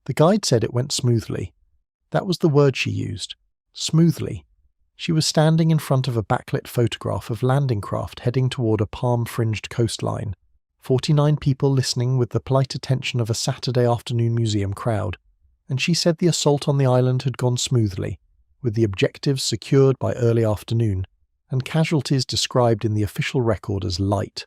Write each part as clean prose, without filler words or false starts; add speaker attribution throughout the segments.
Speaker 1: The guide said it went smoothly. That was the word she used. Smoothly. She was standing in front of a backlit photograph of landing craft heading toward a palm-fringed coastline. 49 people listening with the polite attention of a Saturday afternoon museum crowd. And she said the assault on the island had gone smoothly, with the objectives secured by early afternoon, and casualties described in the official record as light.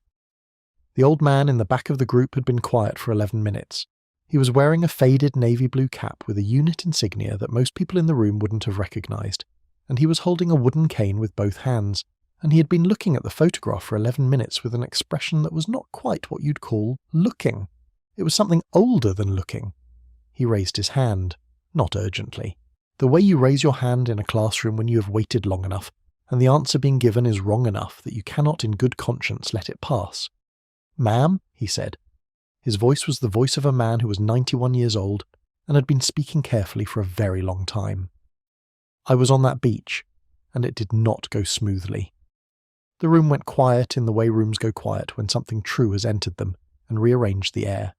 Speaker 1: The old man in the back of the group had been quiet for 11 minutes. He was wearing a faded navy blue cap with a unit insignia that most people in the room wouldn't have recognized, and he was holding a wooden cane with both hands, and he had been looking at the photograph for 11 minutes with an expression that was not quite what you'd call looking. It was something older than looking. He raised his hand, not urgently. The way you raise your hand in a classroom when you have waited long enough, and the answer being given is wrong enough that you cannot in good conscience let it pass. "Ma'am," he said. His voice was the voice of a man who was 91 years old and had been speaking carefully for a very long time. "I was on that beach, and it did not go smoothly." The room went quiet in the way rooms go quiet when something true has entered them and rearranged the air.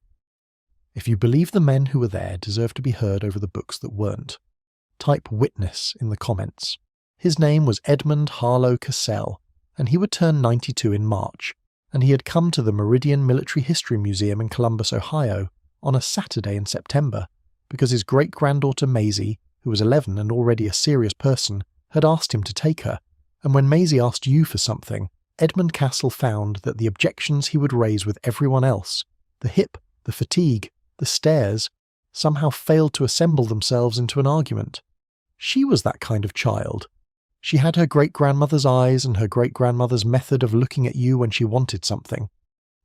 Speaker 1: If you believe the men who were there deserve to be heard over the books that weren't, type witness in the comments. His name was Edmund Harlow Cassell, and he would turn 92 in March, and he had come to the Meridian Military History Museum in Columbus, Ohio, on a Saturday in September, because his great-granddaughter Maisie, who was 11 and already a serious person, had asked him to take her, and when Maisie asked you for something, Edmund Cassell found that the objections he would raise with everyone else, the hip, the fatigue, the stares, somehow failed to assemble themselves into an argument. She was that kind of child. She had her great-grandmother's eyes and her great-grandmother's method of looking at you when she wanted something,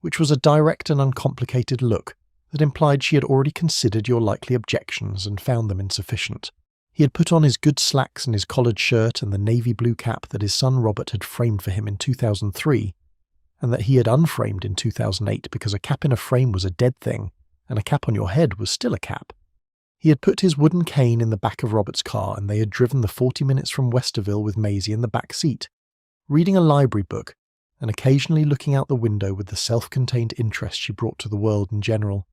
Speaker 1: which was a direct and uncomplicated look that implied she had already considered your likely objections and found them insufficient. He had put on his good slacks and his collared shirt and the navy blue cap that his son Robert had framed for him in 2003, and that he had unframed in 2008 because a cap in a frame was a dead thing, and a cap on your head was still a cap. He had put his wooden cane in the back of Robert's car, and they had driven the 40 minutes from Westerville with Maisie in the back seat, reading a library book, and occasionally looking out the window with the self-contained interest she brought to the world in general.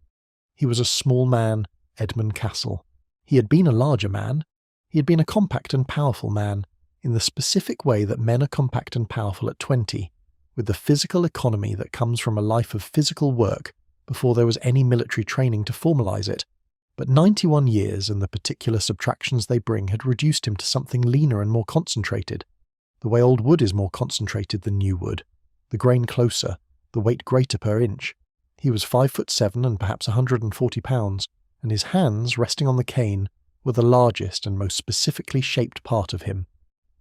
Speaker 1: He was a small man, Edmund Cassell. He had been a larger man. He had been a compact and powerful man, in the specific way that men are compact and powerful at 20, with the physical economy that comes from a life of physical work before there was any military training to formalize it. But 91 years and the particular subtractions they bring had reduced him to something leaner and more concentrated, the way old wood is more concentrated than new wood, the grain closer, the weight greater per inch. He was 5'7" and perhaps 140 pounds, and his hands, resting on the cane, were the largest and most specifically shaped part of him.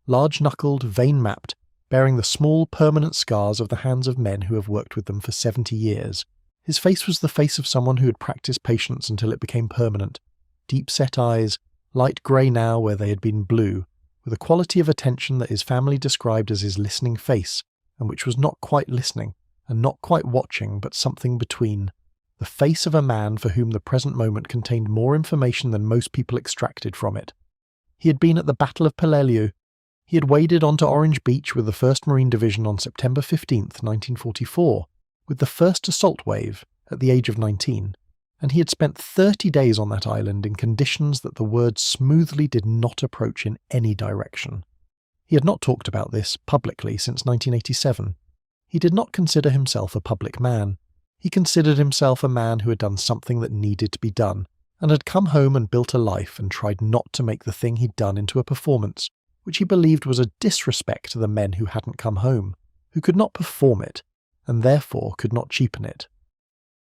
Speaker 1: Large-knuckled, vein-mapped, bearing the small, permanent scars of the hands of men who have worked with them for 70 years. His face was the face of someone who had practiced patience until it became permanent. Deep-set eyes, light grey now where they had been blue, with a quality of attention that his family described as his listening face, and which was not quite listening, and not quite watching, but something between. The face of a man for whom the present moment contained more information than most people extracted from it. He had been at the Battle of Peleliu. He had waded onto Orange Beach with the 1st Marine Division on September 15th, 1944, with the first assault wave at the age of 19, and he had spent 30 days on that island in conditions that the word smoothly did not approach in any direction. He had not talked about this publicly since 1987. He did not consider himself a public man. He considered himself a man who had done something that needed to be done, and had come home and built a life and tried not to make the thing he'd done into a performance, which he believed was a disrespect to the men who hadn't come home, who could not perform it, and therefore could not cheapen it.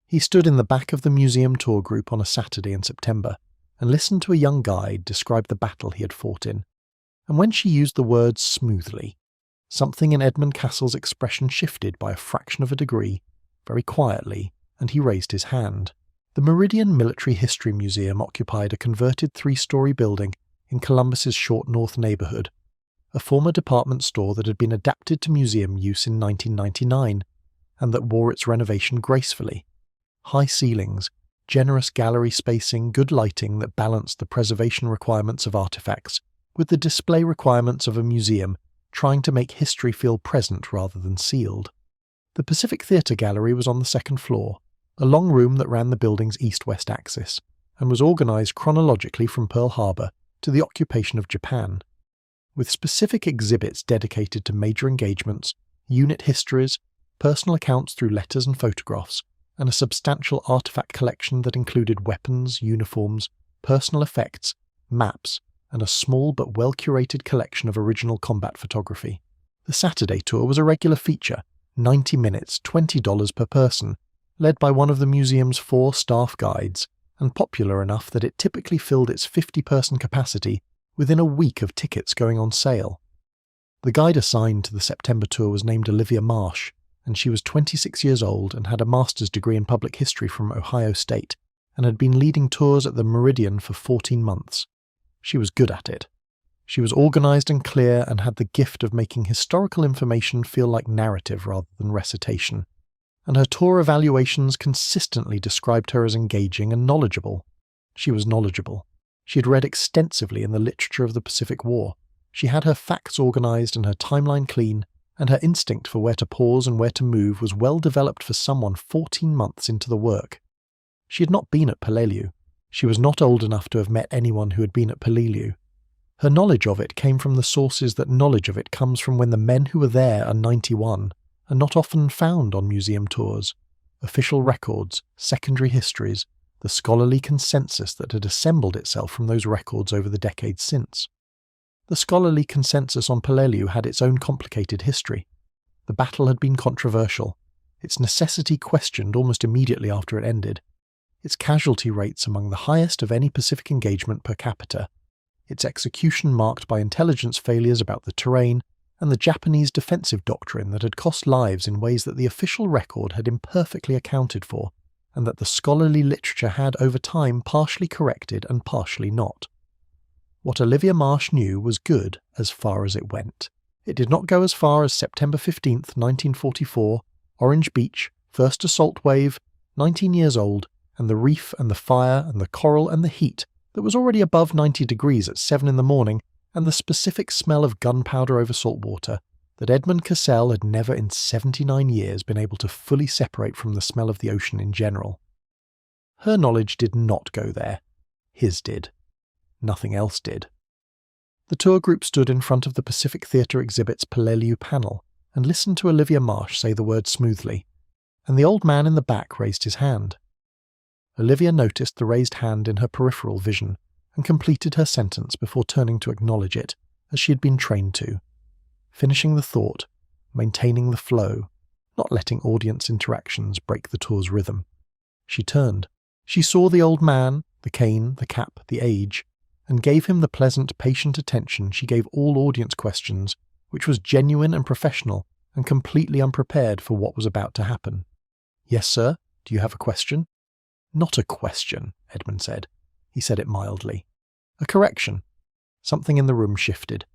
Speaker 1: He stood in the back of the museum tour group on a Saturday in September, and listened to a young guide describe the battle he had fought in, and when she used the word smoothly, something in Edmund Cassell's expression shifted by a fraction of a degree, very quietly, and he raised his hand. The Meridian Military History Museum occupied a converted 3-story building in Columbus's Short North neighborhood, a former department store that had been adapted to museum use in 1999, and that wore its renovation gracefully. High ceilings, generous gallery spacing, good lighting that balanced the preservation requirements of artifacts with the display requirements of a museum trying to make history feel present rather than sealed. The Pacific Theater gallery was on the 2nd floor, a long room that ran the building's east-west axis, and was organized chronologically from Pearl Harbor to the occupation of Japan, with specific exhibits dedicated to major engagements, unit histories, personal accounts through letters and photographs, and a substantial artifact collection that included weapons, uniforms, personal effects, maps, and a small but well-curated collection of original combat photography. The Saturday tour was a regular feature, 90 minutes, $20 per person, led by one of the museum's 4 staff guides, and popular enough that it typically filled its 50-person capacity within a week of tickets going on sale. The guide assigned to the September tour was named Olivia Marsh, and she was 26 years old and had a master's degree in public history from Ohio State, and had been leading tours at the Meridian for 14 months. She was good at it. She was organized and clear and had the gift of making historical information feel like narrative rather than recitation, and her tour evaluations consistently described her as engaging and knowledgeable. She was knowledgeable. She had read extensively in the literature of the Pacific War. She had her facts organized and her timeline clean, and her instinct for where to pause and where to move was well developed for someone 14 months into the work. She had not been at Peleliu. She was not old enough to have met anyone who had been at Peleliu. Her knowledge of it came from the sources that knowledge of it comes from when the men who were there are 91, and not often found on museum tours: official records, secondary histories, the scholarly consensus that had assembled itself from those records over the decades since. The scholarly consensus on Peleliu had its own complicated history. The battle had been controversial, its necessity questioned almost immediately after it ended, its casualty rates among the highest of any Pacific engagement per capita, its execution marked by intelligence failures about the terrain, and the Japanese defensive doctrine that had cost lives in ways that the official record had imperfectly accounted for, and that the scholarly literature had over time partially corrected and partially not. What Olivia Marsh knew was good as far as it went. It did not go as far as September 15th, 1944, Orange Beach, First Assault Wave, 19 years old, and the reef and the fire and the coral and the heat that was already above 90 degrees at 7 in the morning, and the specific smell of gunpowder over salt water that Edmund Cassell had never in 79 years been able to fully separate from the smell of the ocean in general. Her knowledge did not go there. His did. Nothing else did. The tour group stood in front of the Pacific Theater exhibit's Peleliu panel and listened to Olivia Marsh say the word smoothly, and the old man in the back raised his hand. Olivia noticed the raised hand in her peripheral vision and completed her sentence before turning to acknowledge it, as she had been trained to, finishing the thought, maintaining the flow, not letting audience interactions break the tour's rhythm. She turned. She saw the old man, the cane, the cap, the age, and gave him the pleasant, patient attention she gave all audience questions, which was genuine and professional and completely unprepared for what was about to happen. "Yes, sir? Do you have a question?" "Not a question," Edmund said. He said it mildly. "A correction." Something in the room shifted.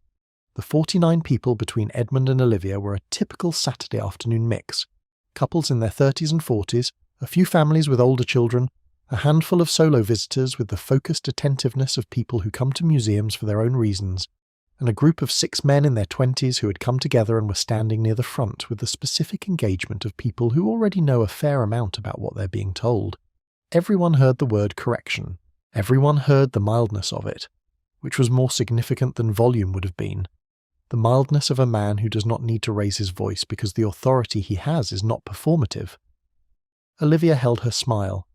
Speaker 1: The 49 people between Edmund and Olivia were a typical Saturday afternoon mix. Couples in their 30s and 40s, a few families with older children, a handful of solo visitors with the focused attentiveness of people who come to museums for their own reasons, and a group of 6 men in their 20s who had come together and were standing near the front with the specific engagement of people who already know a fair amount about what they're being told. Everyone heard the word correction. Everyone heard the mildness of it, which was more significant than volume would have been. The mildness of a man who does not need to raise his voice because the authority he has is not performative. Olivia held her smile.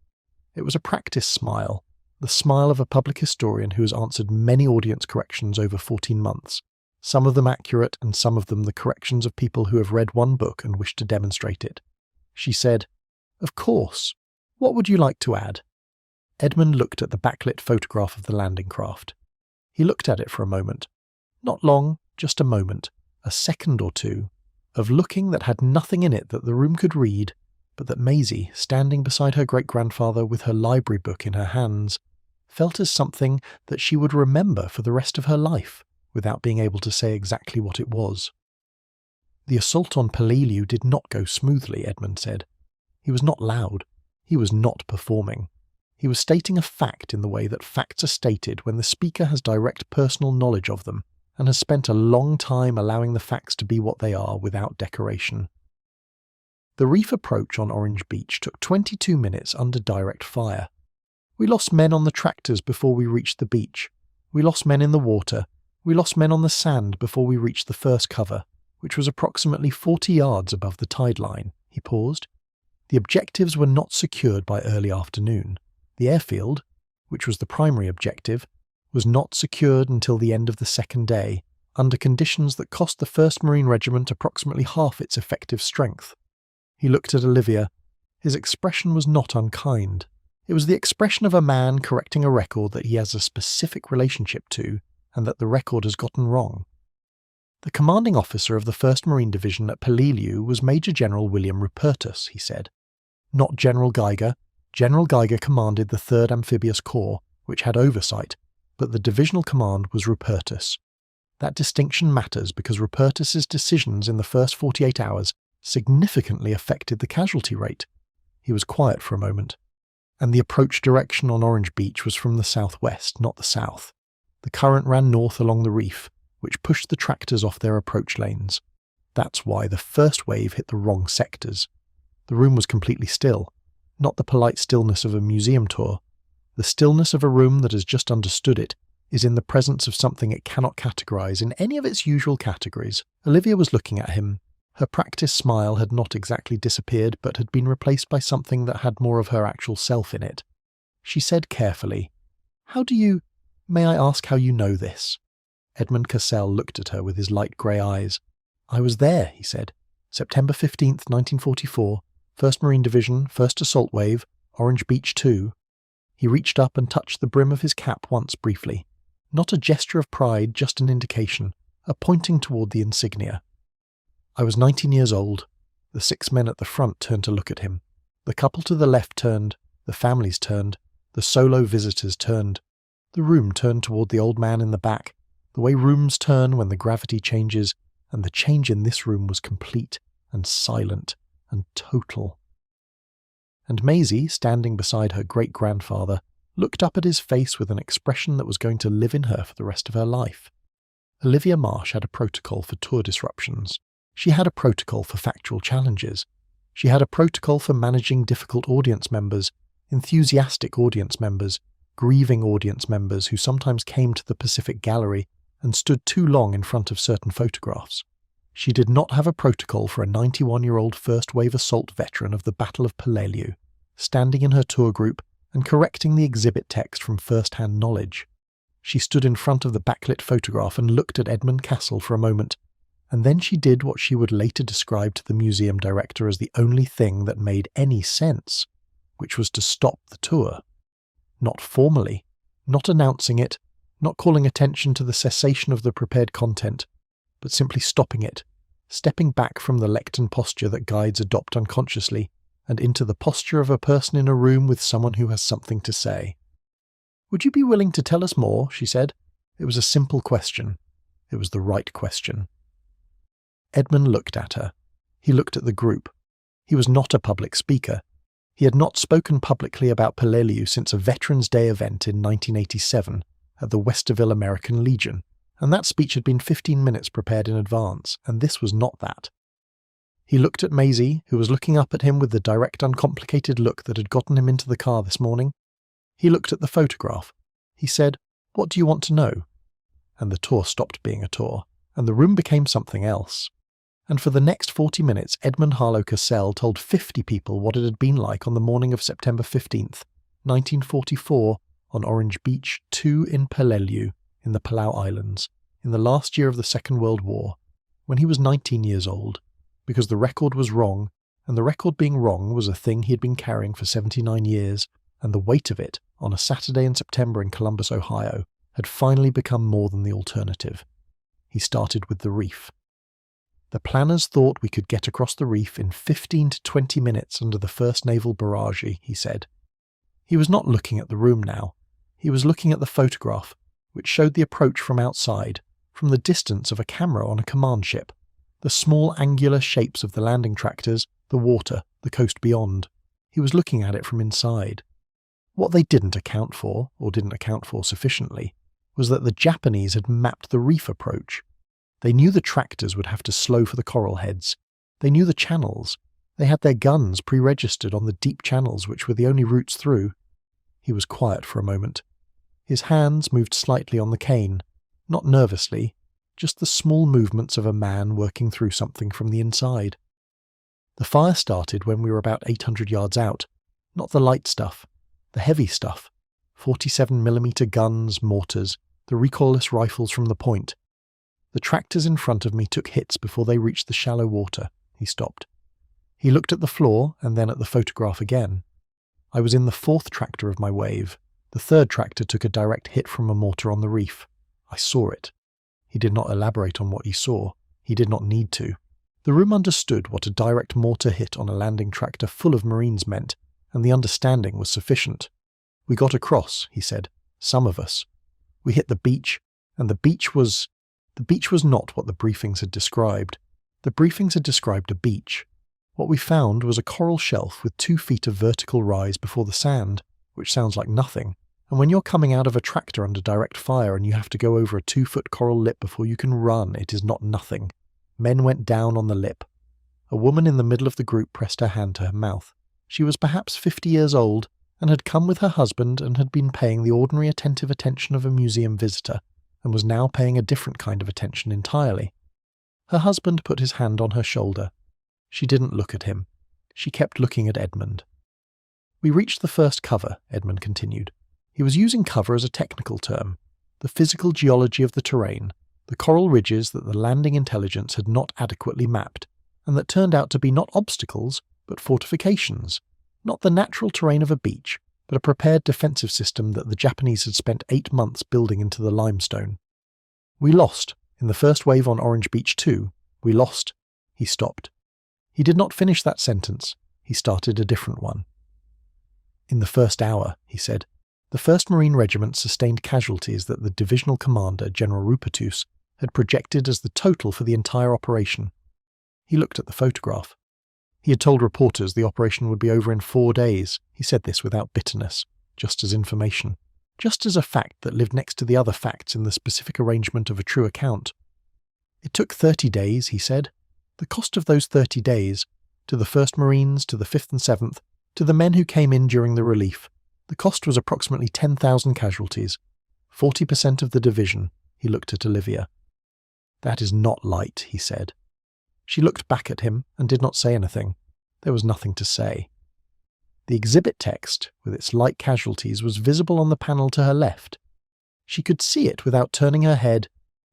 Speaker 1: It was a practice smile, the smile of a public historian who has answered many audience corrections over 14 months, some of them accurate and some of them the corrections of people who have read one book and wish to demonstrate it. She said, "Of course. What would you like to add?" Edmund looked at the backlit photograph of the landing craft. He looked at it for a moment. Not long, just a moment, a second or two, of looking that had nothing in it that the room could read, but that Maisie, standing beside her great-grandfather with her library book in her hands, felt as something that she would remember for the rest of her life, without being able to say exactly what it was. The assault on Peleliu did not go smoothly, Edmund said. He was not loud. He was not performing. He was stating a fact in the way that facts are stated when the speaker has direct personal knowledge of them, and has spent a long time allowing the facts to be what they are without decoration. The reef approach on Orange Beach took 22 minutes under direct fire. We lost men on the tractors before we reached the beach. We lost men in the water. We lost men on the sand before we reached the first cover, which was approximately 40 yards above the tide line." He paused. "The objectives were not secured by early afternoon. The airfield, which was the primary objective, was not secured until the end of the second day, under conditions that cost the 1st Marine Regiment approximately half its effective strength." He looked at Olivia. His expression was not unkind. It was the expression of a man correcting a record that he has a specific relationship to and that the record has gotten wrong. "The commanding officer of the 1st Marine Division at Peleliu was Major General William Rupertus," he said. "Not General Geiger. General Geiger commanded the 3rd Amphibious Corps, which had oversight, but the divisional command was Rupertus. That distinction matters because Rupertus's decisions in the first 48 hours significantly affected the casualty rate." He was quiet for a moment. "And the approach direction on Orange Beach was from the southwest, not the south. The current ran north along the reef, which pushed the tractors off their approach lanes. That's why the first wave hit the wrong sectors. The room was completely still, not the polite stillness of a museum tour. The stillness of a room that has just understood it is in the presence of something it cannot categorize in any of its usual categories." Olivia was looking at him. Her practiced smile had not exactly disappeared, but had been replaced by something that had more of her actual self in it. She said carefully, "May I ask how you know this?" Edmund Cassell looked at her with his light grey eyes. "I was there," he said. "September 15th, 1944, 1st Marine Division, 1st Assault Wave, Orange Beach 2. He reached up and touched the brim of his cap once briefly. Not a gesture of pride, just an indication, a pointing toward the insignia. "I was 19 years old. The 6 men at the front turned to look at him. The couple to the left turned, the families turned, the solo visitors turned. The room turned toward the old man in the back, the way rooms turn when the gravity changes, and the change in this room was complete and silent and total." And Maisie, standing beside her great-grandfather, looked up at his face with an expression that was going to live in her for the rest of her life. Olivia Marsh had a protocol for tour disruptions. She had a protocol for factual challenges. She had a protocol for managing difficult audience members, enthusiastic audience members, grieving audience members who sometimes came to the Pacific Gallery and stood too long in front of certain photographs. She did not have a protocol for a 91-year-old first-wave assault veteran of the Battle of Peleliu, standing in her tour group and correcting the exhibit text from first-hand knowledge. She stood in front of the backlit photograph and looked at Edmund Cassell for a moment, and then she did what she would later describe to the museum director as the only thing that made any sense, which was to stop the tour. Not formally, not announcing it, not calling attention to the cessation of the prepared content, but simply stopping it, stepping back from the lectern posture that guides adopt unconsciously, and into the posture of a person in a room with someone who has something to say. "Would you be willing to tell us more?" she said. It was a simple question. It was the right question. Edmund looked at her. He looked at the group. He was not a public speaker. He had not spoken publicly about Peleliu since a Veterans Day event in 1987 at the Westerville American Legion, and that speech had been 15 minutes prepared in advance, and this was not that. He looked at Maisie, who was looking up at him with the direct, uncomplicated look that had gotten him into the car this morning. He looked at the photograph. He said, "What do you want to know?" And the tour stopped being a tour, and the room became something else. And for the next 40 minutes, Edmund Harlow Cassell told 50 people what it had been like on the morning of September 15th, 1944, on Orange Beach 2 in Peleliu, in the Palau Islands, in the last year of the Second World War, when he was 19 years old, because the record was wrong, and the record being wrong was a thing he had been carrying for 79 years, and the weight of it, on a Saturday in September in Columbus, Ohio, had finally become more than the alternative. He started with the reef. "The planners thought we could get across the reef in 15 to 20 minutes under the first naval barrage," he said. He was not looking at the room now. He was looking at the photograph, which showed the approach from outside, from the distance of a camera on a command ship, the small angular shapes of the landing tractors, the water, the coast beyond. He was looking at it from inside. What they didn't account for, or didn't account for sufficiently, was that the Japanese had mapped the reef approach. They knew the tractors would have to slow for the coral heads. They knew the channels. They had their guns pre-registered on the deep channels which were the only routes through. He was quiet for a moment. His hands moved slightly on the cane, not nervously, just the small movements of a man working through something from the inside. The fire started when we were about 800 yards out, not the light stuff, the heavy stuff, 47mm guns, mortars, the recoilless rifles from the point. The tractors in front of me took hits before they reached the shallow water. He stopped. He looked at the floor and then at the photograph again. I was in the fourth tractor of my wave. The third tractor took a direct hit from a mortar on the reef. I saw it. He did not elaborate on what he saw. He did not need to. The room understood what a direct mortar hit on a landing tractor full of Marines meant, and the understanding was sufficient. We got across, he said. Some of us. We hit the beach, and the beach was not what the briefings had described. The briefings had described a beach. What we found was a coral shelf with 2 feet of vertical rise before the sand, which sounds like nothing. And when you're coming out of a tractor under direct fire and you have to go over a 2-foot coral lip before you can run, it is not nothing. Men went down on the lip. A woman in the middle of the group pressed her hand to her mouth. She was perhaps 50 years old and had come with her husband and had been paying the ordinary attentive attention of a museum visitor and was now paying a different kind of attention entirely. Her husband put his hand on her shoulder. She didn't look at him. She kept looking at Edmund. We reached the first cover, Edmund continued. He was using cover as a technical term, the physical geology of the terrain, the coral ridges that the landing intelligence had not adequately mapped, and that turned out to be not obstacles, but fortifications, not the natural terrain of a beach, but a prepared defensive system that the Japanese had spent 8 months building into the limestone. We lost. In the first wave on Orange Beach 2, we lost. He stopped. He did not finish that sentence. He started a different one. In the first hour, he said, the 1st Marine Regiment sustained casualties that the divisional commander, General Rupertus, had projected as the total for the entire operation. He looked at the photograph. He had told reporters the operation would be over in 4 days. He said this without bitterness, just as information, just as a fact that lived next to the other facts in the specific arrangement of a true account. It took 30 days, he said. The cost of those 30 days, to the 1st Marines, to the 5th and 7th, to the men who came in during the relief, the cost was approximately 10,000 casualties, 40% of the division. He looked at Olivia. That is not light, he said. She looked back at him and did not say anything. There was nothing to say. The exhibit text, with its light casualties, was visible on the panel to her left. She could see it without turning her head,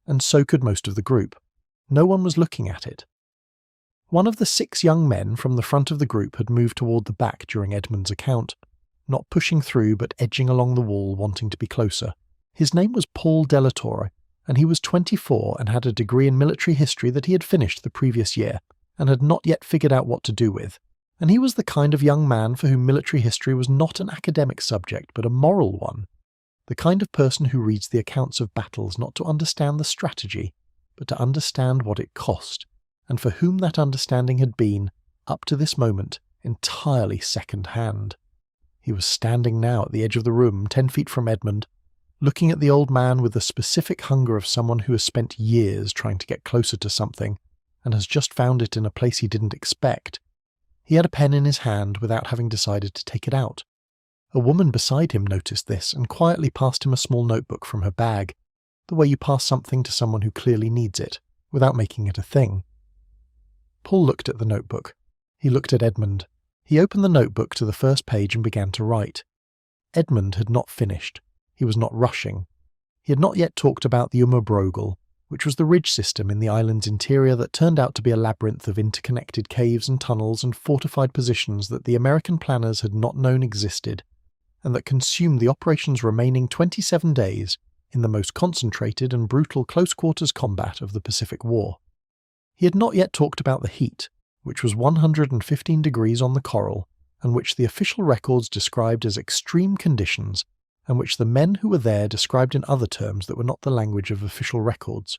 Speaker 1: and so could most of the group. No one was looking at it. One of the 6 young men from the front of the group had moved toward the back during Edmund's account, not pushing through but edging along the wall wanting to be closer. His name was Paul Delatorre, and he was 24 and had a degree in military history that he had finished the previous year and had not yet figured out what to do with. And he was the kind of young man for whom military history was not an academic subject but a moral one, the kind of person who reads the accounts of battles not to understand the strategy, but to understand what it cost, and for whom that understanding had been, up to this moment, entirely second-hand. He was standing now at the edge of the room, 10 feet from Edmund, looking at the old man with the specific hunger of someone who has spent years trying to get closer to something, and has just found it in a place he didn't expect. He had a pen in his hand without having decided to take it out. A woman beside him noticed this and quietly passed him a small notebook from her bag, the way you pass something to someone who clearly needs it, without making it a thing. Paul looked at the notebook. He looked at Edmund. He opened the notebook to the first page and began to write. Edmund had not finished. He was not rushing. He had not yet talked about the Umabrogal, which was the ridge system in the island's interior that turned out to be a labyrinth of interconnected caves and tunnels and fortified positions that the American planners had not known existed, and that consumed the operation's remaining 27 days in the most concentrated and brutal close-quarters combat of the Pacific War. He had not yet talked about the heat, which was 115 degrees on the coral, and which the official records described as extreme conditions, and which the men who were there described in other terms that were not the language of official records.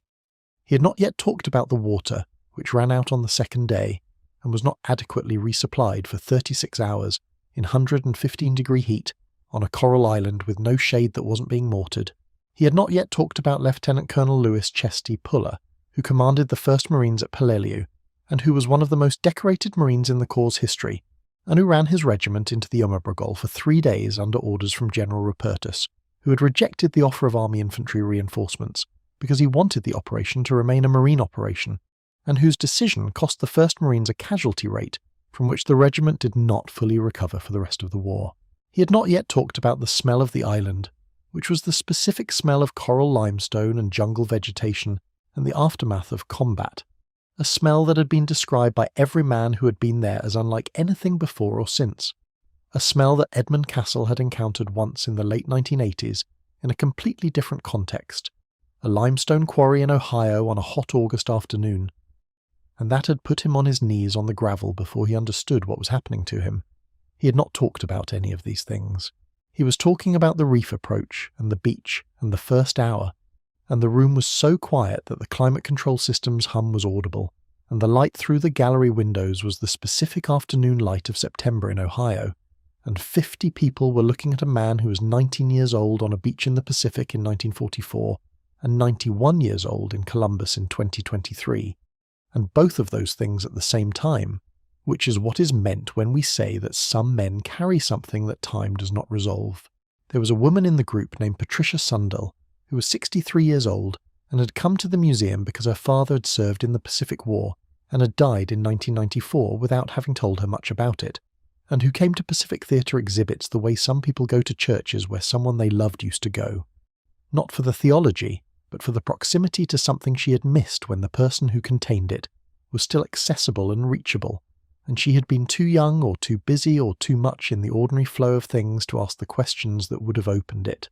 Speaker 1: He had not yet talked about the water, which ran out on the 2nd day, and was not adequately resupplied for 36 hours in 115-degree heat on a coral island with no shade that wasn't being mortared. He had not yet talked about Lieutenant Colonel Louis Chesty Puller, who commanded the 1st Marines at Peleliu, and who was one of the most decorated Marines in the Corps' history, and who ran his regiment into the Umabregol for 3 days under orders from General Rupertus, who had rejected the offer of army infantry reinforcements because he wanted the operation to remain a marine operation, and whose decision cost the 1st Marines a casualty rate from which the regiment did not fully recover for the rest of the war. He had not yet talked about the smell of the island, which was the specific smell of coral limestone and jungle vegetation and the aftermath of combat, a smell that had been described by every man who had been there as unlike anything before or since, a smell that Edmund Castle had encountered once in the late 1980s in a completely different context, a limestone quarry in Ohio on a hot August afternoon, and that had put him on his knees on the gravel before he understood what was happening to him. He had not talked about any of these things. He was talking about the reef approach and the beach and the first hour, and the room was so quiet that the climate control system's hum was audible, and the light through the gallery windows was the specific afternoon light of September in Ohio, and 50 people were looking at a man who was 19 years old on a beach in the Pacific in 1944 and 91 years old in Columbus in 2023, and both of those things at the same time, which is what is meant when we say that some men carry something that time does not resolve. There was a woman in the group named Patricia Sundell, who was 63 years old and had come to the museum because her father had served in the Pacific War and had died in 1994 without having told her much about it, and who came to Pacific Theater exhibits the way some people go to churches where someone they loved used to go. Not for the theology, but for the proximity to something she had missed when the person who contained it was still accessible and reachable, and she had been too young or too busy or too much in the ordinary flow of things to ask the questions that would have opened it.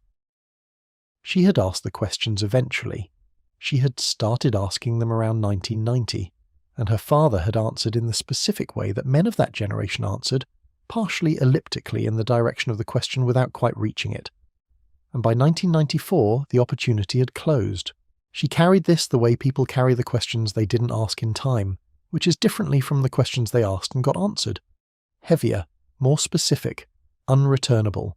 Speaker 1: She had asked the questions eventually. She had started asking them around 1990, and her father had answered in the specific way that men of that generation answered, partially elliptically in the direction of the question without quite reaching it. And by 1994, the opportunity had closed. She carried this the way people carry the questions they didn't ask in time, which is differently from the questions they asked and got answered. Heavier, more specific, unreturnable.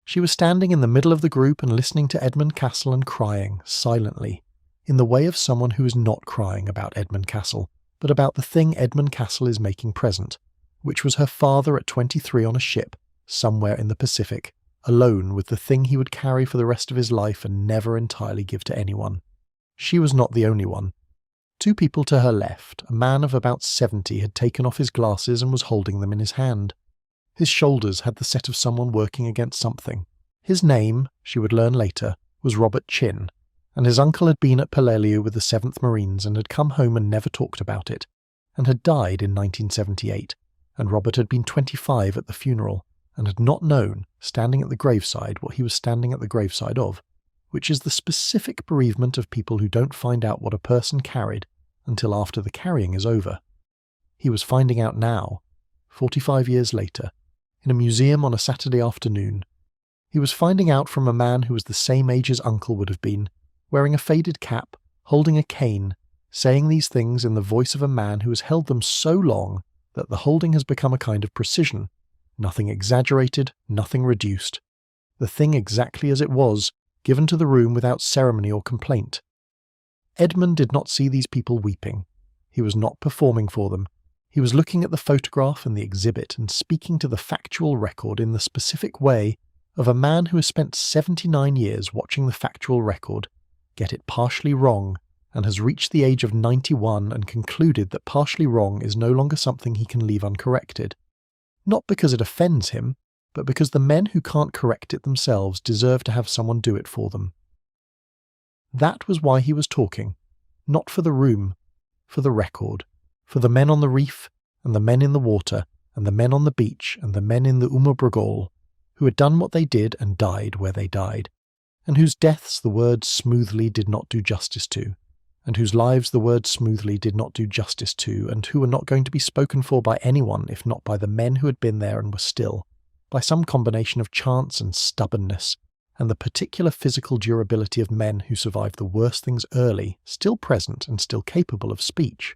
Speaker 1: She was standing in the middle of the group and listening to Edmund Castle and crying, silently, in the way of someone who is not crying about Edmund Castle, but about the thing Edmund Castle is making present, which was her father at 23 on a ship, somewhere in the Pacific, alone with the thing he would carry for the rest of his life and never entirely give to anyone. She was not the only one. 2 people to her left, a man of about 70 had taken off his glasses and was holding them in his hand. His shoulders had the set of someone working against something. His name, she would learn later, was Robert Chin, and his uncle had been at Peleliu with the 7th Marines and had come home and never talked about it, and had died in 1978, and Robert had been 25 at the funeral, and had not known, standing at the graveside, what he was standing at the graveside of, which is the specific bereavement of people who don't find out what a person carried until after the carrying is over. He was finding out now, 45 years later, in a museum on a Saturday afternoon. He was finding out from a man who was the same age his uncle would have been, wearing a faded cap, holding a cane, saying these things in the voice of a man who has held them so long that the holding has become a kind of precision, nothing exaggerated, nothing reduced, the thing exactly as it was, given to the room without ceremony or complaint. Edmund did not see these people weeping. He was not performing for them. He was looking at the photograph and the exhibit and speaking to the factual record in the specific way of a man who has spent 79 years watching the factual record, get it partially wrong, and has reached the age of 91 and concluded that partially wrong is no longer something he can leave uncorrected. Not because it offends him, but because the men who can't correct it themselves deserve to have someone do it for them. That was why he was talking, not for the room, for the record, for the men on the reef, and the men in the water, and the men on the beach, and the men in the Umabregol, who had done what they did and died where they died, and whose deaths the word smoothly did not do justice to, and whose lives the word smoothly did not do justice to, and who were not going to be spoken for by anyone if not by the men who had been there and were still, by some combination of chance and stubbornness, and the particular physical durability of men who survived the worst things early, still present and still capable of speech.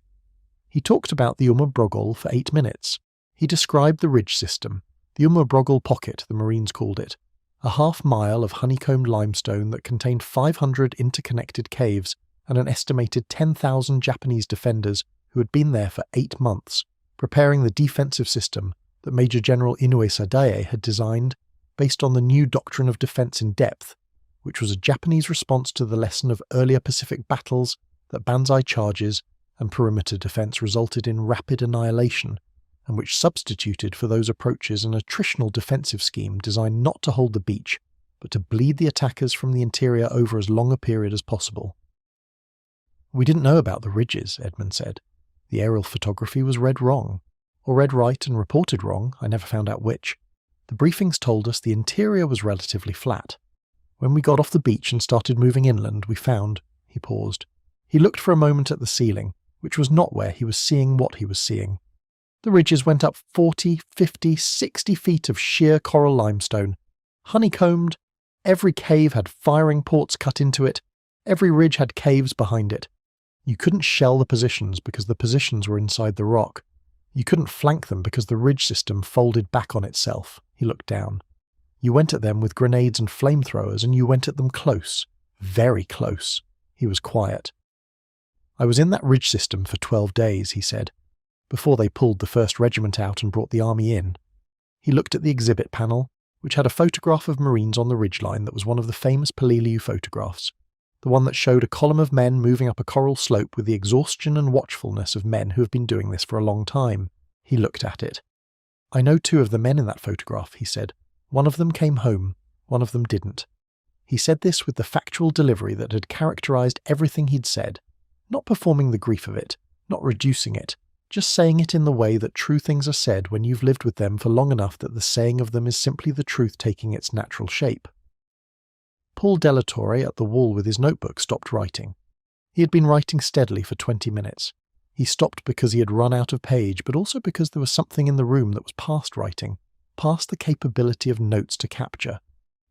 Speaker 1: He talked about the Umabregol for 8 minutes. He described the ridge system, the Umabregol Pocket, the Marines called it, a half-mile of honeycombed limestone that contained 500 interconnected caves and an estimated 10,000 Japanese defenders who had been there for 8 months, preparing the defensive system that Major General Inoue Sadae had designed based on the new doctrine of defense in depth, which was a Japanese response to the lesson of earlier Pacific battles that banzai charges and perimeter defense resulted in rapid annihilation, and which substituted for those approaches an attritional defensive scheme designed not to hold the beach, but to bleed the attackers from the interior over as long a period as possible. "We didn't know about the ridges," Edmund said. "The aerial photography was read wrong. Or read right and reported wrong, I never found out which. The briefings told us the interior was relatively flat. When we got off the beach and started moving inland, we found..." He paused. He looked for a moment at the ceiling, which was not where he was seeing what he was seeing. The ridges went up 40, 50, 60 feet of sheer coral limestone, honeycombed. Every cave had firing ports cut into it. Every ridge had caves behind it. You couldn't shell the positions because the positions were inside the rock. You couldn't flank them because the ridge system folded back on itself. He looked down. You went at them with grenades and flamethrowers, and you went at them close. Very close. He was quiet. "I was in that ridge system for 12 days, he said, before they pulled the 1st Regiment out and brought the army in. He looked at the exhibit panel, which had a photograph of Marines on the ridgeline that was one of the famous Peleliu photographs, the one that showed a column of men moving up a coral slope with the exhaustion and watchfulness of men who have been doing this for a long time. He looked at it. "I know 2 of the men in that photograph," he said. "One of them came home, one of them didn't." He said this with the factual delivery that had characterized everything he'd said, not performing the grief of it, not reducing it, just saying it in the way that true things are said when you've lived with them for long enough that the saying of them is simply the truth taking its natural shape. Paul Delatorre at the wall with his notebook stopped writing. He had been writing steadily for 20 minutes. He stopped because he had run out of page, but also because there was something in the room that was past writing, past the capability of notes to capture,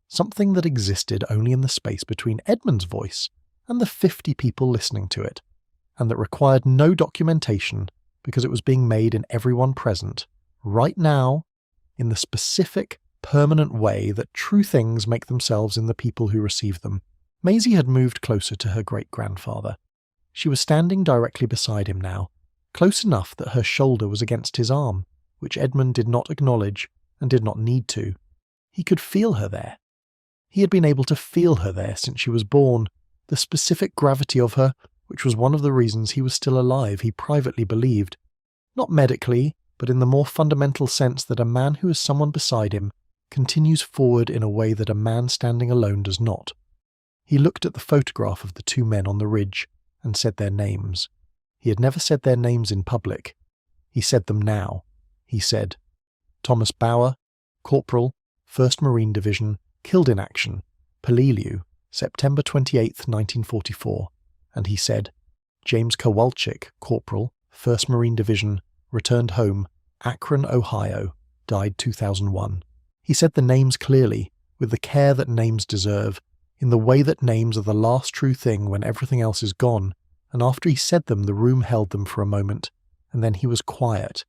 Speaker 1: something that existed only in the space between Edmund's voice and the 50 people listening to it, and that required no documentation because it was being made in everyone present, right now, in the specific, permanent way that true things make themselves in the people who receive them. Maisie had moved closer to her great-grandfather. She was standing directly beside him now, close enough that her shoulder was against his arm, which Edmund did not acknowledge and did not need to. He could feel her there. He had been able to feel her there since she was born, the specific gravity of her, which was one of the reasons he was still alive, he privately believed. Not medically, but in the more fundamental sense that a man who has someone beside him continues forward in a way that a man standing alone does not. He looked at the photograph of the 2 men on the ridge and said their names. He had never said their names in public. He said them now. He said, Thomas Bauer, Corporal, 1st Marine Division, killed in action, Peleliu, September 28, 1944. And he said, James Kowalczyk, Corporal, 1st Marine Division, returned home, Akron, Ohio, died 2001. He said the names clearly, with the care that names deserve, in the way that names are the last true thing when everything else is gone, and after he said them the room held them for a moment, and then he was quiet,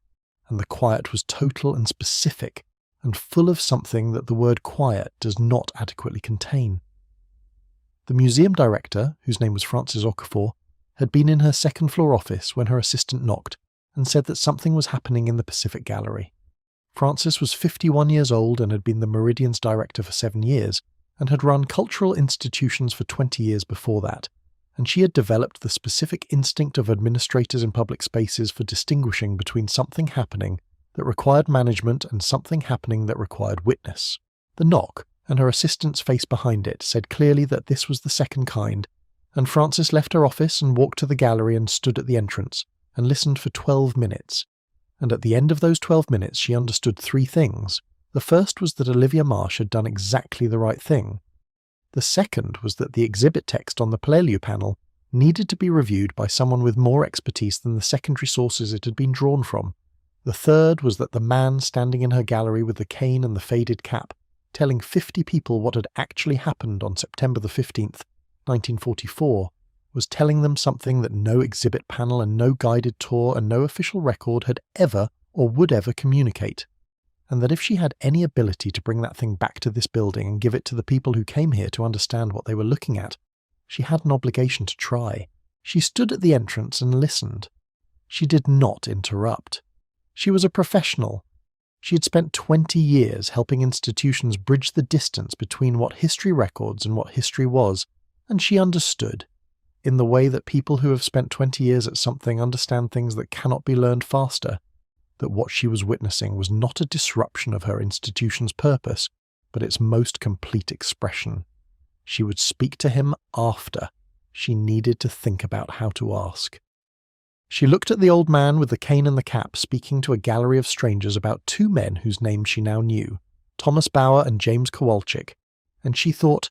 Speaker 1: and the quiet was total and specific, and full of something that the word quiet does not adequately contain. The museum director, whose name was Frances Okafor, had been in her 2nd-floor office when her assistant knocked and said that something was happening in the Pacific Gallery. Frances was 51 years old and had been the Meridian's director for 7 years, and had run cultural institutions for 20 years before that, and she had developed the specific instinct of administrators in public spaces for distinguishing between something happening that required management and something happening that required witness. The knock, and her assistant's face behind it, said clearly that this was the second kind, and Frances left her office and walked to the gallery and stood at the entrance, and listened for 12 minutes. And at the end of those 12 minutes she understood 3 things. The first was that Olivia Marsh had done exactly the right thing. The second was that the exhibit text on the Peleliu panel needed to be reviewed by someone with more expertise than the secondary sources it had been drawn from. The third was that the man standing in her gallery with the cane and the faded cap, telling 50 people what had actually happened on September the 15th, 1944, was telling them something that no exhibit panel and no guided tour and no official record had ever or would ever communicate. And that if she had any ability to bring that thing back to this building and give it to the people who came here to understand what they were looking at, she had an obligation to try. She stood at the entrance and listened. She did not interrupt. She was a professional. She had spent 20 years helping institutions bridge the distance between what history records and what history was, and she understood, in the way that people who have spent 20 years at something understand things that cannot be learned faster, that what she was witnessing was not a disruption of her institution's purpose, but its most complete expression. She would speak to him after. She needed to think about how to ask. She looked at the old man with the cane and the cap speaking to a gallery of strangers about two men whose names she now knew, Thomas Bauer and James Kowalczyk, and she thought,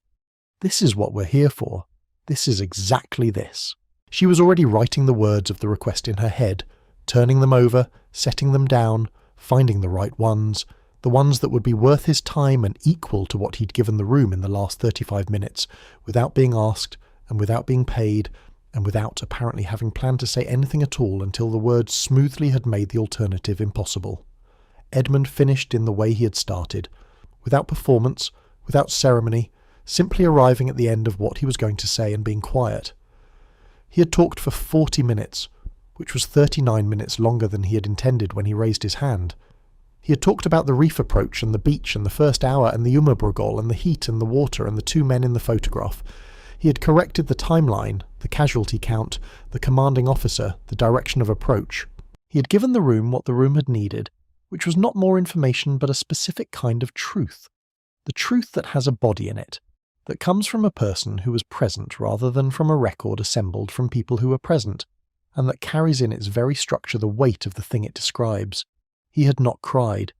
Speaker 1: this is what we're here for. This is exactly this. She was already writing the words of the request in her head, turning them over, setting them down, finding the right ones, the ones that would be worth his time and equal to what he'd given the room in the last 35 minutes, without being asked and without being paid, and without apparently having planned to say anything at all until the words smoothly had made the alternative impossible. Edmund finished in the way he had started, without performance, without ceremony, simply arriving at the end of what he was going to say and being quiet. He had talked for 40 minutes, which was 39 minutes longer than he had intended when he raised his hand. He had talked about the reef approach and the beach and the first hour and the Umabrugol and the heat and the water and the two men in the photograph. He had corrected the timeline, the casualty count, the commanding officer, the direction of approach. He had given the room what the room had needed, which was not more information but a specific kind of truth. The truth that has a body in it, that comes from a person who was present rather than from a record assembled from people who were present, and that carries in its very structure the weight of the thing it describes. He had not cried.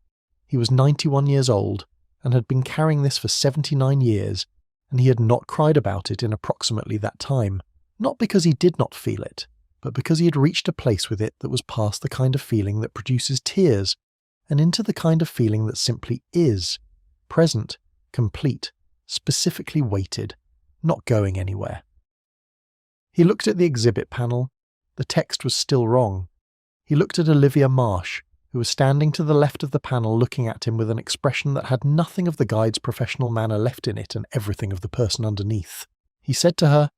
Speaker 1: He was 91 years old, and had been carrying this for 79 years, and he had not cried about it in approximately that time, not because he did not feel it, but because he had reached a place with it that was past the kind of feeling that produces tears, and into the kind of feeling that simply is, present, complete, specifically weighted, not going anywhere. He looked at the exhibit panel. The text was still wrong. He looked at Olivia Marsh, who was standing to the left of the panel looking at him with an expression that had nothing of the guide's professional manner left in it and everything of the person underneath. He said to her,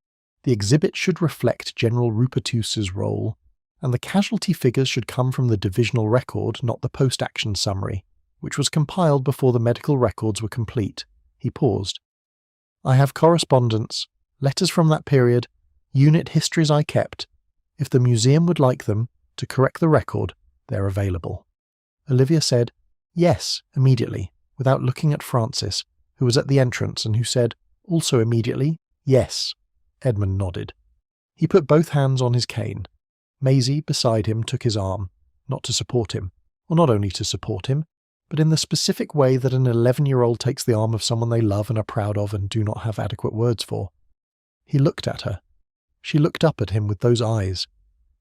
Speaker 1: the exhibit should reflect General Rupertus's role, and the casualty figures should come from the divisional record, not the post-action summary, which was compiled before the medical records were complete. He paused. I have correspondence, letters from that period, unit histories I kept. If the museum would like them, to correct the record, they're available. Olivia said, yes, immediately, without looking at Francis, who was at the entrance and who said, also immediately, yes. Edmund nodded. He put both hands on his cane. Maisie, beside him, took his arm, not to support him, or not only to support him, but in the specific way that an 11-year-old takes the arm of someone they love and are proud of and do not have adequate words for. He looked at her. She looked up at him with those eyes,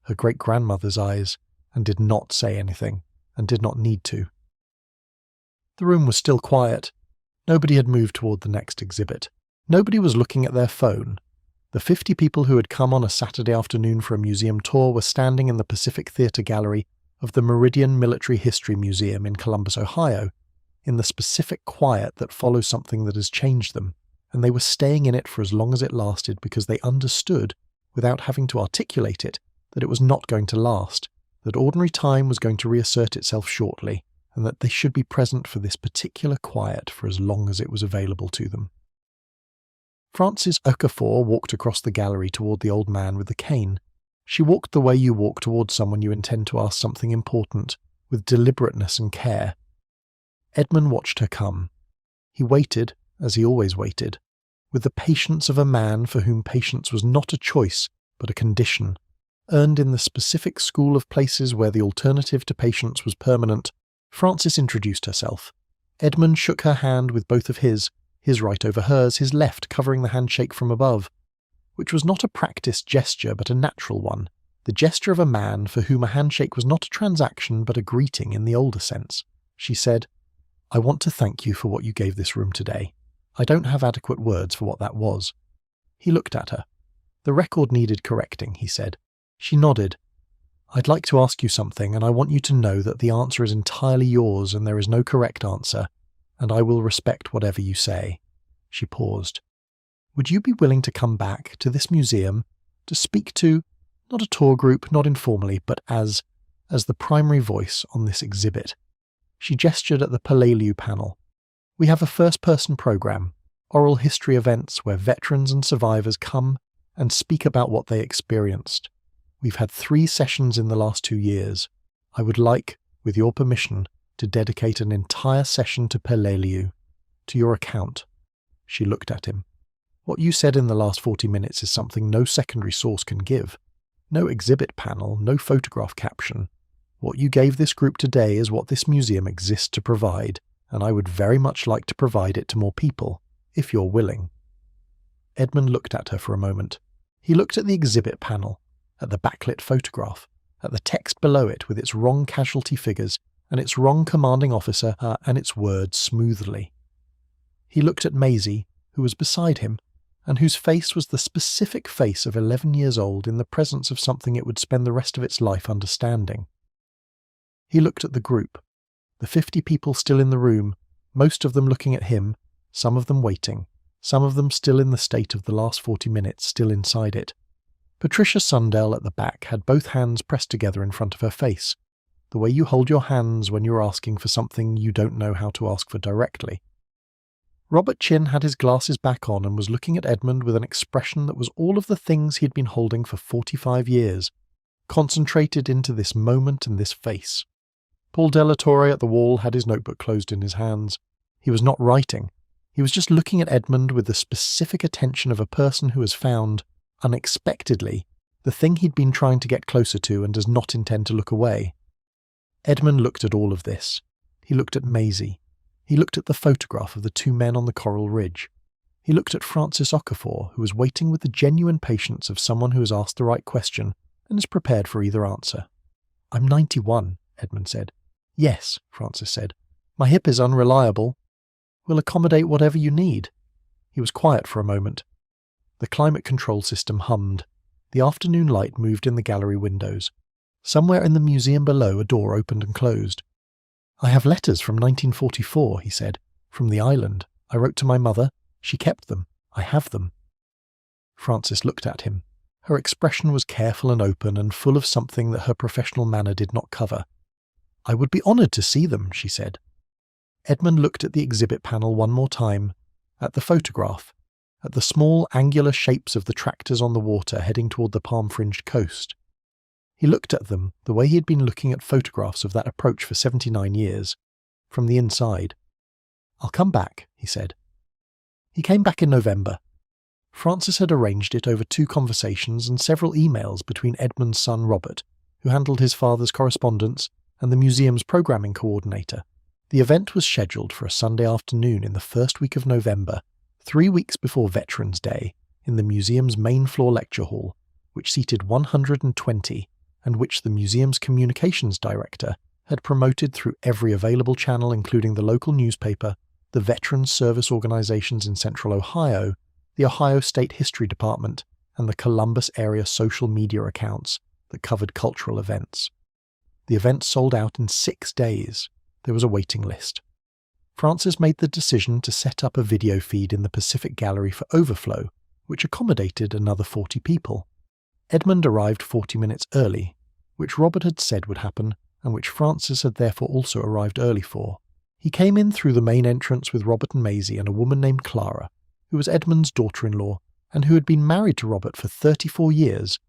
Speaker 1: her great-grandmother's eyes, and did not say anything, and did not need to. The room was still quiet. Nobody had moved toward the next exhibit. Nobody was looking at their phone. The 50 people who had come on a Saturday afternoon for a museum tour were standing in the Pacific Theater gallery of the Meridian Military History Museum in Columbus, Ohio, in the specific quiet that follows something that has changed them, and they were staying in it for as long as it lasted because they understood, without having to articulate it, that it was not going to last, that ordinary time was going to reassert itself shortly, and that they should be present for this particular quiet for as long as it was available to them. Frances Okafor walked across the gallery toward the old man with the cane. She walked the way you walk toward someone you intend to ask something important, with deliberateness and care. Edmund watched her come. He waited, as he always waited, with the patience of a man for whom patience was not a choice, but a condition, earned in the specific school of places where the alternative to patience was permanent. Frances introduced herself. Edmund shook her hand with both of his right over hers, his left covering the handshake from above, which was not a practiced gesture but a natural one, the gesture of a man for whom a handshake was not a transaction but a greeting in the older sense. She said, I want to thank you for what you gave this room today. I don't have adequate words for what that was. He looked at her. The record needed correcting, he said. She nodded. I'd like to ask you something, and I want you to know that the answer is entirely yours and there is no correct answer, and I will respect whatever you say. She paused. Would you be willing to come back to this museum to speak to, not a tour group, not informally, but as the primary voice on this exhibit? She gestured at the WWII panel. "We have a first-person program, oral history events where veterans and survivors come and speak about what they experienced. We've had 3 sessions in the last 2 years. I would like, with your permission, to dedicate an entire session to WWII, to your account." She looked at him. "What you said in the last 40 minutes is something no secondary source can give. No exhibit panel, no photograph caption. What you gave this group today is what this museum exists to provide, and I would very much like to provide it to more people, if you're willing." Edmund looked at her for a moment. He looked at the exhibit panel, at the backlit photograph, at the text below it with its wrong casualty figures and its wrong commanding officer and its words smoothly. He looked at Maisie, who was beside him, and whose face was the specific face of 11 years old in the presence of something it would spend the rest of its life understanding. He looked at the group, the 50 people still in the room, most of them looking at him, some of them waiting, some of them still in the state of the last 40 minutes, still inside it. Patricia Sundell at the back had both hands pressed together in front of her face, the way you hold your hands when you're asking for something you don't know how to ask for directly. Robert Chin had his glasses back on and was looking at Edmund with an expression that was all of the things he'd been holding for 45 years, concentrated into this moment and this face. Paul Delatorre at the wall had his notebook closed in his hands. He was not writing. He was just looking at Edmund with the specific attention of a person who has found, unexpectedly, the thing he'd been trying to get closer to and does not intend to look away. Edmund looked at all of this. He looked at Maisie. He looked at the photograph of the 2 men on the coral ridge. He looked at Francis Okafor, who was waiting with the genuine patience of someone who has asked the right question and is prepared for either answer. "I'm 91, Edmund said. "Yes," Francis said. "My hip is unreliable. We'll accommodate whatever you need." He was quiet for a moment. The climate control system hummed. The afternoon light moved in the gallery windows. Somewhere in the museum below a door opened and closed. "I have letters from 1944, he said. "From the island. I wrote to my mother. She kept them. I have them." Francis looked at him. Her expression was careful and open and full of something that her professional manner did not cover. "I would be honoured to see them," she said. Edmund looked at the exhibit panel one more time, at the photograph, at the small angular shapes of the tractors on the water heading toward the palm-fringed coast. He looked at them the way he had been looking at photographs of that approach for 79 years, from the inside. "I'll come back," he said. He came back in November. Francis had arranged it over 2 conversations and several emails between Edmund's son Robert, who handled his father's correspondence, and the museum's programming coordinator. The event was scheduled for a Sunday afternoon in the first week of November, 3 weeks before Veterans Day, in the museum's main floor lecture hall, which seated 120, and which the museum's communications director had promoted through every available channel, including the local newspaper, the Veterans Service organizations in Central Ohio, the Ohio State History Department, and the Columbus area social media accounts that covered cultural events. The event sold out in 6 days. There was a waiting list. Francis made the decision to set up a video feed in the Pacific Gallery for overflow, which accommodated another 40 people. Edmund arrived 40 minutes early, which Robert had said would happen, and which Francis had therefore also arrived early for. He came in through the main entrance with Robert and Maisie and a woman named Clara, who was Edmund's daughter-in-law, and who had been married to Robert for 34 years,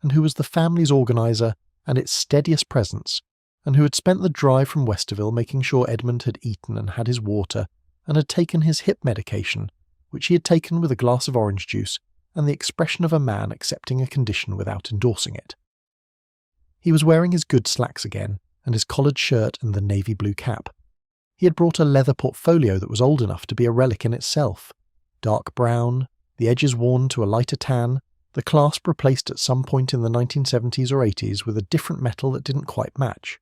Speaker 1: and who was the family's organiser and its steadiest presence, and who had spent the drive from Westerville making sure Edmund had eaten and had his water, and had taken his hip medication, which he had taken with a glass of orange juice, and the expression of a man accepting a condition without endorsing it. He was wearing his good slacks again, and his collared shirt and the navy blue cap. He had brought a leather portfolio that was old enough to be a relic in itself. Dark brown, the edges worn to a lighter tan, the clasp replaced at some point in the 1970s or 80s with a different metal that didn't quite match.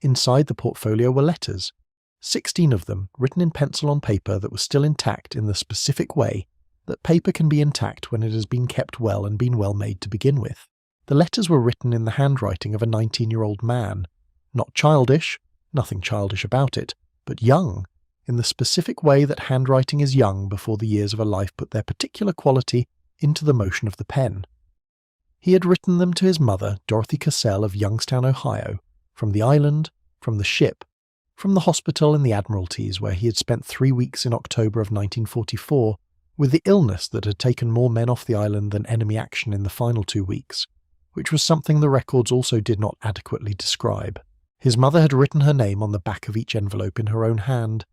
Speaker 1: Inside the portfolio were letters, 16 of them written in pencil on paper that was still intact in the specific way that paper can be intact when it has been kept well and been well made to begin with. The letters were written in the handwriting of a 19-year-old man, not childish, nothing childish about it, but young, in the specific way that handwriting is young before the years of a life put their particular quality into the motion of the pen. He had written them to his mother, Dorothy Cassell of Youngstown, Ohio, from the island, from the ship, From the hospital in the Admiralties, where he had spent 3 weeks in October of 1944, with the illness that had taken more men off the island than enemy action in the final 2 weeks, which was something the records also did not adequately describe. His mother had written her name on the back of each envelope in her own hand,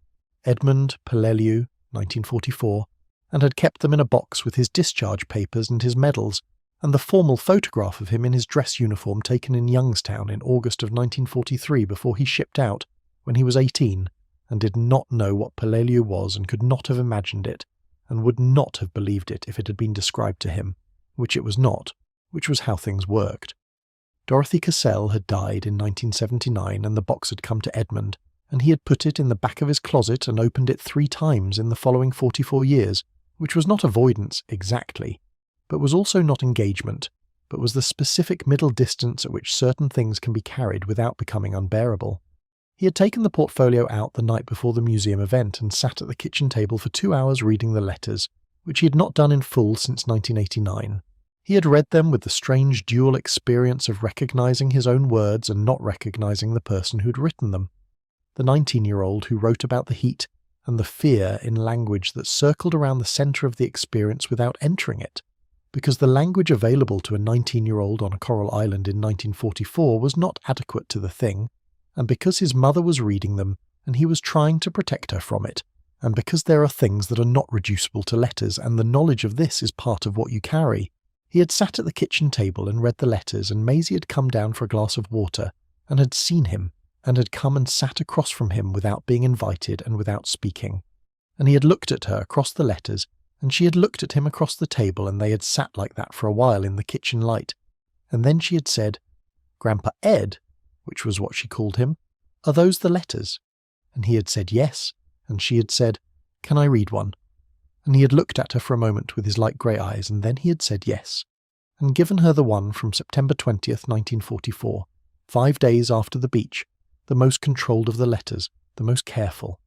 Speaker 1: Edmund Peleliu, 1944, and had kept them in a box with his discharge papers and his medals, and the formal photograph of him in his dress uniform taken in Youngstown in August of 1943 before he shipped out, when he was 18, and did not know what Peleliu was and could not have imagined it, and would not have believed it if it had been described to him, which it was not, which was how things worked. Dorothy Cassell had died in 1979 and the box had come to Edmund, and he had put it in the back of his closet and opened it 3 times in the following 44 years, which was not avoidance exactly, but was also not engagement, but was the specific middle distance at which certain things can be carried without becoming unbearable. He had taken the portfolio out the night before the museum event and sat at the kitchen table for 2 hours reading the letters, which he had not done in full since 1989. He had read them with the strange dual experience of recognizing his own words and not recognizing the person who'd written them. The 19-year-old who wrote about the heat and the fear in language that circled around the center of the experience without entering it, because the language available to a 19-year-old on a coral island in 1944 was not adequate to the thing, and because his mother was reading them and he was trying to protect her from it, and because there are things that are not reducible to letters and the knowledge of this is part of what you carry. He had sat at the kitchen table and read the letters, and Maisie had come down for a glass of water and had seen him and had come and sat across from him without being invited and without speaking. And he had looked at her across the letters, and she had looked at him across the table, and they had sat like that for a while in the kitchen light. And then she had said, "Grandpa Ed," which was what she called him, "are those the letters?" And he had said yes, and she had said, "Can I read one?" And he had looked at her for a moment with his light grey eyes, and then he had said yes, and given her the one from September 20th, 1944, 5 days after the beach, the most controlled of the letters, the most careful.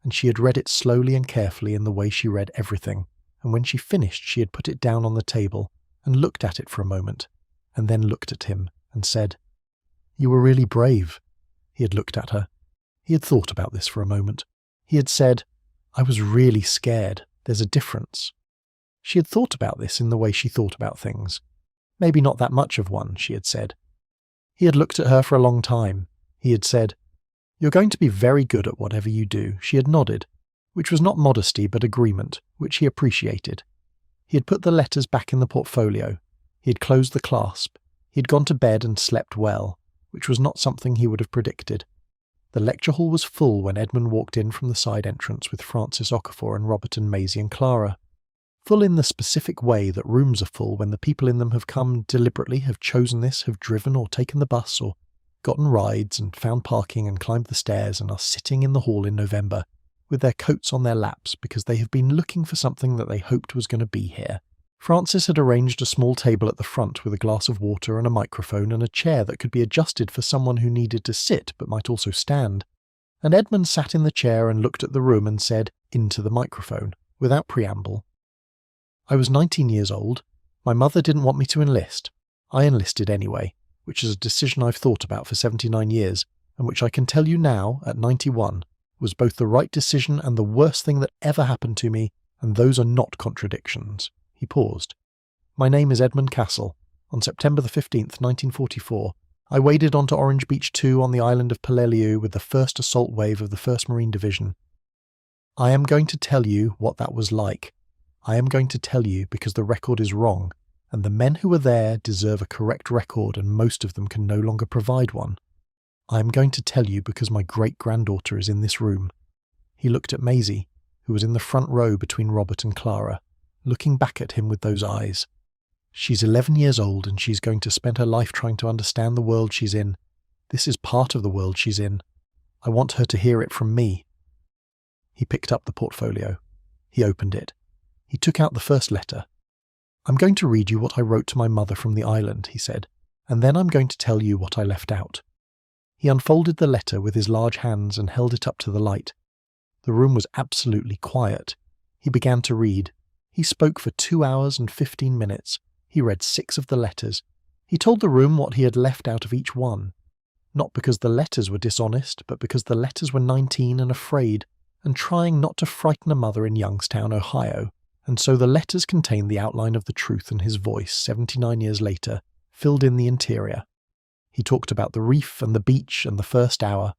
Speaker 1: And she had read it slowly and carefully in the way she read everything, and when she finished she had put it down on the table and looked at it for a moment, and then looked at him and said, "You were really brave." He had looked at her. He had thought about this for a moment. He had said, "I was really scared. There's a difference." She had thought about this in the way she thought about things. Maybe not that much of one, she had said. He had looked at her for a long time. He had said, "You're going to be very good at whatever you do." She had nodded, which was not modesty but agreement, which he appreciated. He had put the letters back in the portfolio. He had closed the clasp. He had gone to bed and slept well, which was not something he would have predicted. The lecture hall was full when Edmund walked in from the side entrance with Francis Okafor and Robert and Maisie and Clara. Full in the specific way that rooms are full when the people in them have come deliberately, have chosen this, have driven or taken the bus or gotten rides and found parking and climbed the stairs and are sitting in the hall in November with their coats on their laps because they have been looking for something that they hoped was going to be here. Francis had arranged a small table at the front with a glass of water and a microphone and a chair that could be adjusted for someone who needed to sit but might also stand. And Edmund sat in the chair and looked at the room and said, into the microphone, without preamble, "I was 19 years old. My mother didn't want me to enlist. I enlisted anyway, which is a decision I've thought about for 79 years, and which I can tell you now, at 91, was both the right decision and the worst thing that ever happened to me, and those are not contradictions." He paused. "My name is Edmund Castle. On September the 15th, 1944, I waded onto Orange Beach 2 on the island of Peleliu with the first assault wave of the 1st Marine Division. I am going to tell you what that was like. I am going to tell you because the record is wrong, and the men who were there deserve a correct record and most of them can no longer provide one. I am going to tell you because my great-granddaughter is in this room." He looked at Maisie, who was in the front row between Robert and Clara, looking back at him with those eyes. "She's 11 years old and she's going to spend her life trying to understand the world she's in. This is part of the world she's in. I want her to hear it from me." He picked up the portfolio. He opened it. He took out the first letter. "I'm going to read you what I wrote to my mother from the island," he said, "and then I'm going to tell you what I left out." He unfolded the letter with his large hands and held it up to the light. The room was absolutely quiet. He began to read. He spoke for 2 hours and 15 minutes. He read 6 of the letters. He told the room what he had left out of each one. Not because the letters were dishonest, but because the letters were 19 and afraid, and trying not to frighten a mother in Youngstown, Ohio, and so the letters contained the outline of the truth, and his voice, 79 years later, filled in the interior. He talked about the reef and the beach and the first hour.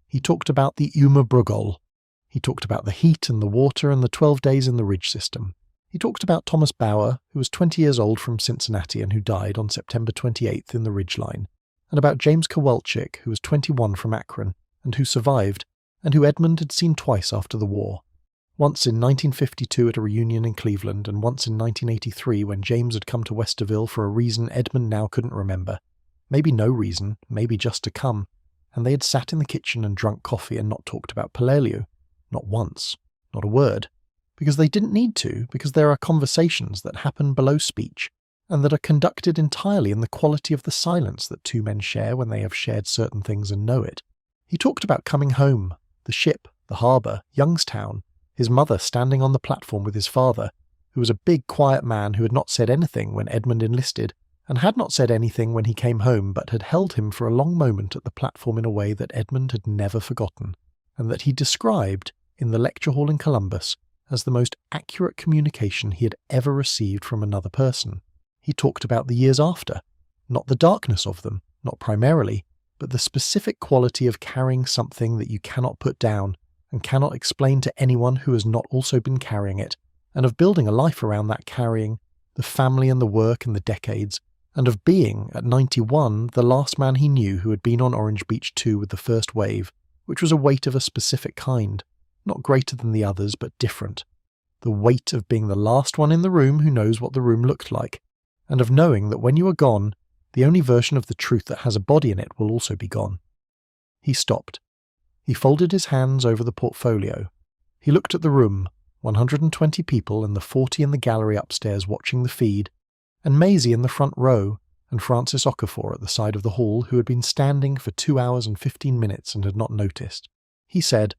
Speaker 1: He talked about the Uma Brugol. He talked about the heat and the water and the 12 days in the ridge system. He talked about Thomas Bauer, who was 20 years old from Cincinnati and who died on September 28th in the ridgeline, and about James Kowalczyk, who was 21 from Akron and who survived, and who Edmund had seen twice after the war. Once in 1952 at a reunion in Cleveland, and once in 1983 when James had come to Westerville for a reason Edmund now couldn't remember. Maybe no reason, maybe just to come, and they had sat in the kitchen and drunk coffee and not talked about Palalu. Not once. Not a word. Because they didn't need to, because there are conversations that happen below speech, and that are conducted entirely in the quality of the silence that two men share when they have shared certain things and know it. He talked about coming home, the ship, the harbour, Youngstown, his mother standing on the platform with his father, who was a big, quiet man who had not said anything when Edmund enlisted, and had not said anything when he came home, but had held him for a long moment at the platform in a way that Edmund had never forgotten, and that he described, in the lecture hall in Columbus, as the most accurate communication he had ever received from another person. He talked about the years after, not the darkness of them, not primarily, but the specific quality of carrying something that you cannot put down and cannot explain to anyone who has not also been carrying it, and of building a life around that carrying, the family and the work and the decades, and of being, at 91, the last man he knew who had been on Orange Beach 2 with the first wave, which was a weight of a specific kind, not greater than the others, but different. The weight of being the last one in the room who knows what the room looked like, and of knowing that when you are gone, the only version of the truth that has a body in it will also be gone. He stopped. He folded his hands over the portfolio. He looked at the room, 120 people and the 40 in the gallery upstairs watching the feed, and Maisie in the front row, and Francis Okafor at the side of the hall who had been standing for 2 hours and 15 minutes and had not noticed. He said,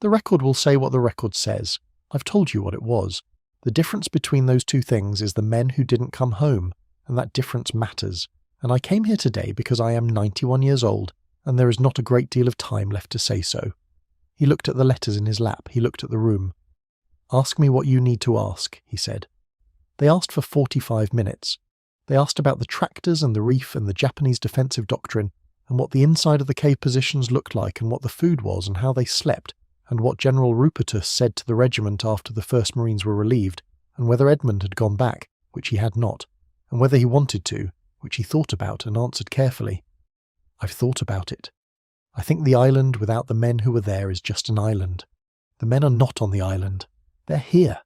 Speaker 1: "The record will say what the record says. I've told you what it was. The difference between those two things is the men who didn't come home, and that difference matters. And I came here today because I am 91 years old, and there is not a great deal of time left to say so." He looked at the letters in his lap. He looked at the room. "Ask me what you need to ask," he said. They asked for 45 minutes. They asked about the tractors and the reef and the Japanese defensive doctrine, and what the inside of the cave positions looked like, and what the food was, and how they slept, and what General Rupertus said to the regiment after the 1st Marines were relieved, and whether Edmund had gone back, which he had not, and whether he wanted to, which he thought about and answered carefully. "I've thought about it. I think the island without the men who were there is just an island. The men are not on the island. They're here."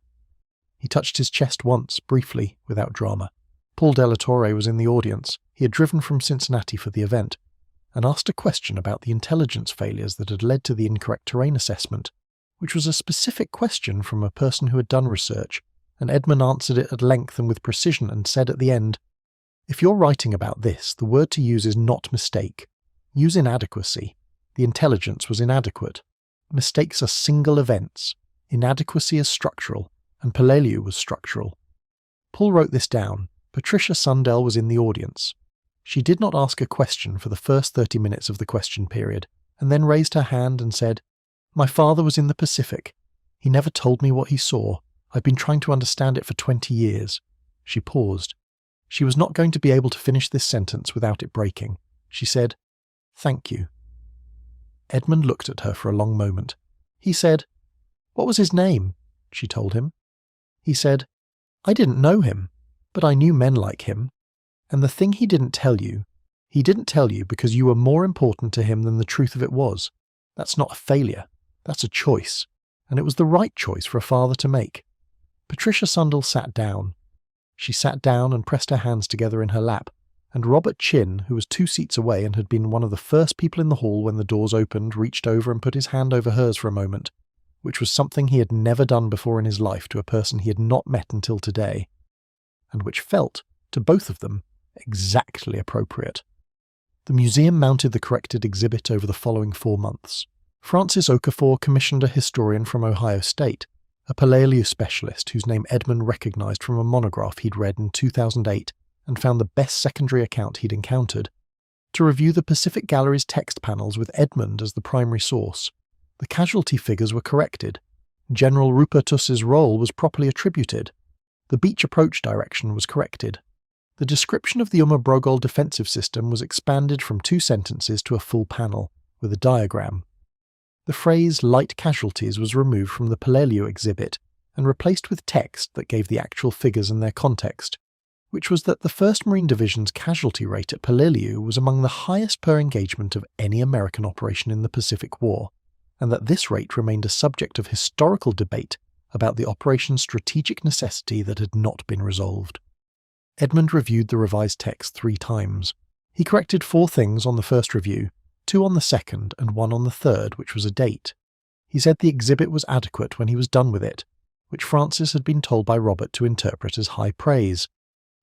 Speaker 1: He touched his chest once, briefly, without drama. Paul de la Torre was in the audience. He had driven from Cincinnati for the event, and asked a question about the intelligence failures that had led to the incorrect terrain assessment, which was a specific question from a person who had done research, and Edmund answered it at length and with precision and said at the end, "If you're writing about this, the word to use is not mistake. Use inadequacy. The intelligence was inadequate. Mistakes are single events. Inadequacy is structural, and Palalu was structural." Paul wrote this down. Patricia Sundell was in the audience. She did not ask a question for the first 30 minutes of the question period, and then raised her hand and said, "My father was in the Pacific. He never told me what he saw. I've been trying to understand it for 20 years. She paused. She was not going to be able to finish this sentence without it breaking. She said, "Thank you." Edmund looked at her for a long moment. He said, "What was his name?" She told him. He said, "I didn't know him, but I knew men like him. And the thing he didn't tell you because you were more important to him than the truth of it was. That's not a failure. That's a choice. And it was the right choice for a father to make." Patricia Sundell sat down. She sat down and pressed her hands together in her lap, and Robert Chin, who was 2 seats away and had been one of the first people in the hall when the doors opened, reached over and put his hand over hers for a moment, which was something he had never done before in his life to a person he had not met until today, and which felt, to both of them, exactly appropriate. The museum mounted the corrected exhibit over the following 4 months. Francis Okafor commissioned a historian from Ohio State, a Palalu specialist whose name Edmund recognized from a monograph he'd read in 2008 and found the best secondary account he'd encountered. to review the Pacific Gallery's text panels with Edmund as the primary source. The casualty figures were corrected. General Rupertus's role was properly attributed. The beach approach direction was corrected. The description of the Brogol defensive system was expanded from 2 sentences to a full panel, with a diagram. The phrase light casualties was removed from the Peleliu exhibit and replaced with text that gave the actual figures and their context, which was that the 1st Marine Division's casualty rate at Peleliu was among the highest per engagement of any American operation in the Pacific War, and that this rate remained a subject of historical debate about the operation's strategic necessity that had not been resolved. Edmund reviewed the revised text 3 times. He corrected 4 things on the first review, 2 on the second, and 1 on the third, which was a date. He said the exhibit was adequate when he was done with it, which Francis had been told by Robert to interpret as high praise.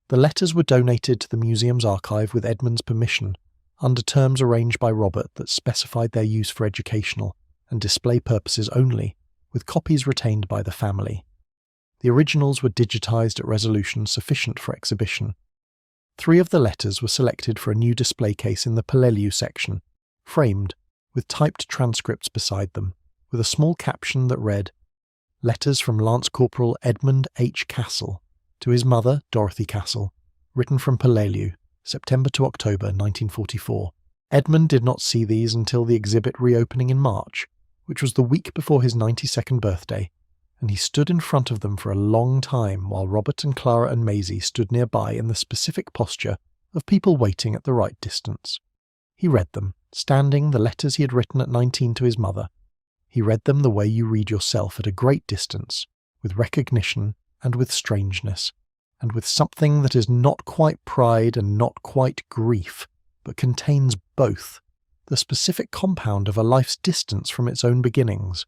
Speaker 1: The letters were donated to the museum's archive with Edmund's permission, under terms arranged by Robert that specified their use for educational and display purposes only, with copies retained by the family. The originals were digitized at resolution sufficient for exhibition. 3 of the letters were selected for a new display case in the Peleliu section, framed, with typed transcripts beside them, with a small caption that read, "Letters from Lance Corporal Edmund H. Castle, to his mother, Dorothy Castle, written from Peleliu, September to October 1944. Edmund did not see these until the exhibit reopening in March, which was the week before his 92nd birthday, and he stood in front of them for a long time while Robert and Clara and Maisie stood nearby in the specific posture of people waiting at the right distance. He read them, standing, the letters he had written at 19 to his mother. He read them the way you read yourself at a great distance, with recognition and with strangeness, and with something that is not quite pride and not quite grief, but contains both, the specific compound of a life's distance from its own beginnings.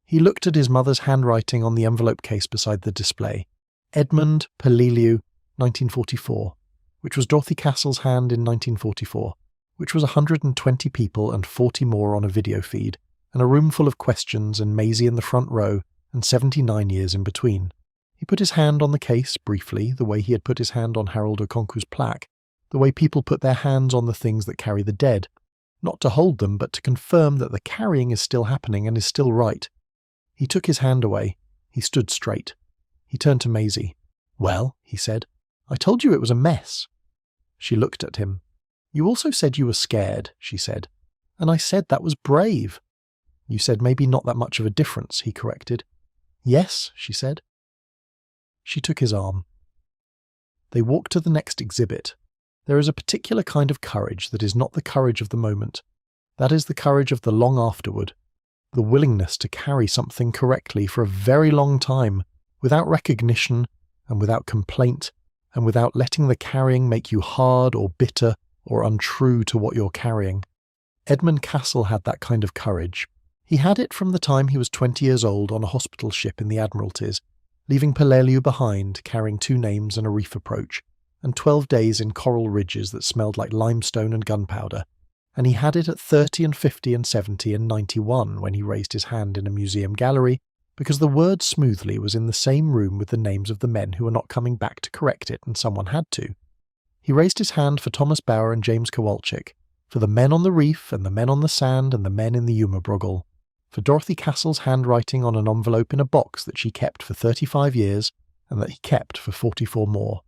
Speaker 1: He looked at his mother's handwriting on the envelope case beside the display, Edmund Peleliu, 1944, which was Dorothy Castle's hand in 1944, which was 120 people and 40 more on a video feed, and a room full of questions and Maisie in the front row and 79 years in between. He put his hand on the case, briefly, the way he had put his hand on Harold Okonkwo's plaque, the way people put their hands on the things that carry the dead, not to hold them, but to confirm that the carrying is still happening and is still right. He took his hand away. He stood straight. He turned to Maisie. "Well," he said, "I told you it was a mess." She looked at him. "You also said you were scared," she said, "and I said that was brave." "You said maybe not that much of a difference," he corrected. "Yes," she said. She took his arm. They walked to the next exhibit. There is a particular kind of courage that is not the courage of the moment. That is the courage of the long afterward, the willingness to carry something correctly for a very long time, without recognition and without complaint, and without letting the carrying make you hard or bitter or untrue to what you're carrying. Edmund Castle had that kind of courage. He had it from the time he was 20 years old on a hospital ship in the Admiralties, leaving Peleliu behind, carrying 2 names and a reef approach, and 12 days in coral ridges that smelled like limestone and gunpowder, and he had it at 30 and 50 and 70 and 91 when he raised his hand in a museum gallery, because the word smoothly was in the same room with the names of the men who were not coming back to correct it, and someone had to. He raised his hand for Thomas Bauer and James Kowalczyk, for the men on the reef and the men on the sand and the men in the Brogol, for Dorothy Castle's handwriting on an envelope in a box that she kept for 35 years and that he kept for 44 more,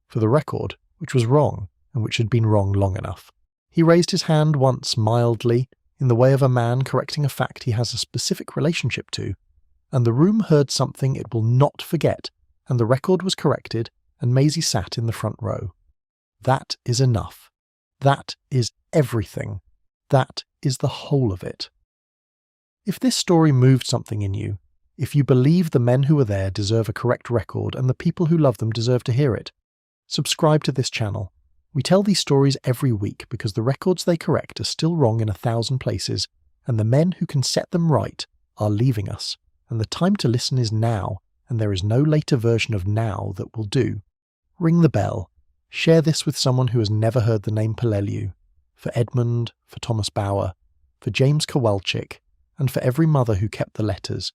Speaker 1: for the record, which was wrong and which had been wrong long enough. He raised his hand once mildly, in the way of a man correcting a fact he has a specific relationship to, and the room heard something it will not forget, and the record was corrected, and Maisie sat in the front row. That is enough. That is everything. That is the whole of it. If this story moved something in you, if you believe the men who were there deserve a correct record and the people who love them deserve to hear it, subscribe to this channel. We tell these stories every week because the records they correct are still wrong in 1,000 places, and the men who can set them right are leaving us, and the time to listen is now, and there is no later version of now that will do. Ring the bell. Share this with someone who has never heard the name Peleliu, for Edmund, for Thomas Bauer, for James Kowalczyk, and for every mother who kept the letters,